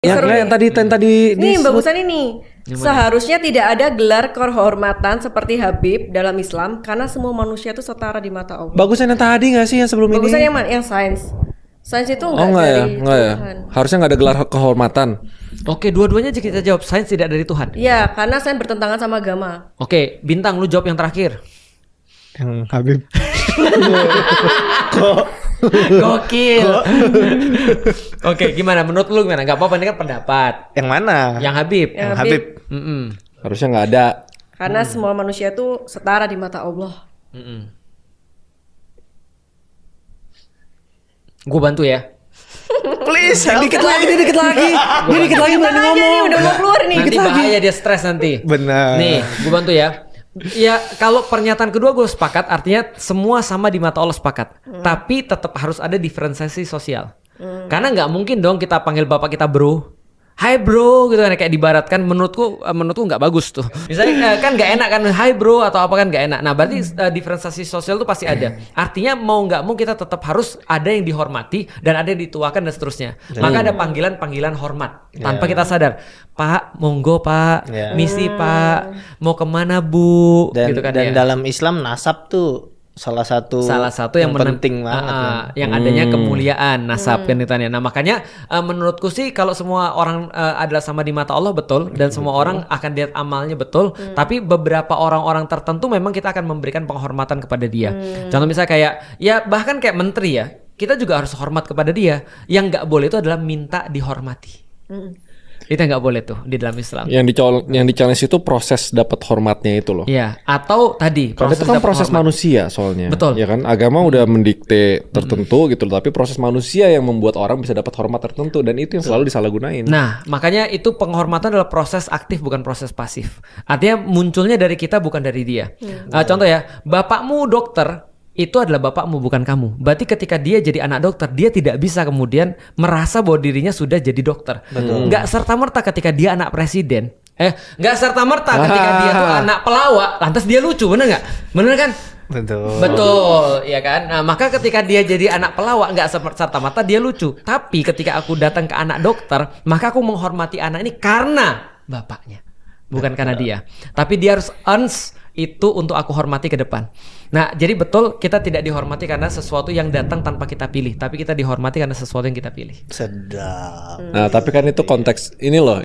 Yang tadi nih bagusan ini. Seharusnya tidak ada gelar kehormatan seperti Habib dalam Islam karena semua manusia itu setara di mata Allah. Bagusan yang tadi nggak sih yang sebelum Bagusan ini? yang mana? Yang sains. Sains itu Oh enggak ya, enggak ya. Tuhan. Harusnya nggak ada gelar kehormatan. Oke, dua-duanya kita jawab sains tidak dari Tuhan. Ya, karena sains bertentangan sama agama. Oke, Bintang lu jawab yang terakhir. Yang Habib. Gokil. Oke, gimana? Menurut lu gimana? Gak apa-apa, ini kan pendapat. Yang mana? Yang Habib. Yang Habib. Harusnya nggak ada. Karena semua manusia itu setara di mata Allah. Gue bantu ya. Please, Dikit lagi. Ini dikit lagi berani Aja ngomong. nih, udah mau keluar nih. Nanti bahaya dia stres nanti. Benar. Nih, gue bantu ya. Ya, kalau pernyataan kedua gue sepakat, artinya semua sama di mata Allah sepakat. Tapi tetap harus ada diferensiasi sosial. Karena nggak mungkin dong kita panggil bapak kita bro. Hai bro, gitu kan kayak dibaratkan. Menurutku nggak bagus tuh. Misalnya kan nggak enak kan, hai bro atau apa kan nggak enak. Nah berarti diferensiasi sosial tuh pasti ada. Artinya mau nggak mau kita tetap harus ada yang dihormati dan ada yang dituakan dan seterusnya. Maka ada panggilan hormat tanpa kita sadar. Pak, monggo pak, misi pak, mau kemana bu? Dan, gitu kan dan ya. dalam Islam nasab tuh salah satu yang penting banget ya. Yang adanya kemuliaan nasab kan ditanya. Nah makanya menurutku sih kalau semua orang adalah sama di mata Allah betul dan semua orang akan lihat amalnya betul. Tapi beberapa orang-orang tertentu memang kita akan memberikan penghormatan kepada dia. Contoh misalnya kayak ya bahkan kayak menteri ya, kita juga harus hormat kepada dia. Yang nggak boleh itu adalah minta dihormati. Itu nggak boleh tuh di dalam Islam. Yang di challenge itu proses dapat hormatnya itu loh. Iya, atau tadi Karena itu kan dapat proses hormat. manusia soalnya. Betul. Ya kan agama udah mendikte tertentu gitu loh, tapi proses manusia yang membuat orang bisa dapat hormat tertentu dan itu yang selalu disalahgunain. Nah, makanya itu penghormatan adalah proses aktif bukan proses pasif. Artinya munculnya dari kita bukan dari dia. Contoh ya, bapakmu dokter itu adalah bapakmu bukan kamu. Berarti ketika dia jadi anak dokter, dia tidak bisa kemudian merasa bahwa dirinya sudah jadi dokter. Nggak serta-merta ketika dia anak presiden. Nggak serta-merta ketika dia tuh anak pelawak, lantas dia lucu, bener nggak? Bener kan? Betul, ya kan? Nah, maka ketika dia jadi anak pelawak nggak serta-merta dia lucu. Tapi ketika aku datang ke anak dokter, maka aku menghormati anak ini karena bapaknya, bukan karena dia. Tapi dia harus earns itu untuk aku hormati ke depan. Nah, jadi betul kita tidak dihormati karena sesuatu yang datang tanpa kita pilih, tapi kita dihormati karena sesuatu yang kita pilih. Sedap. Nah, tapi kan itu konteks ini loh.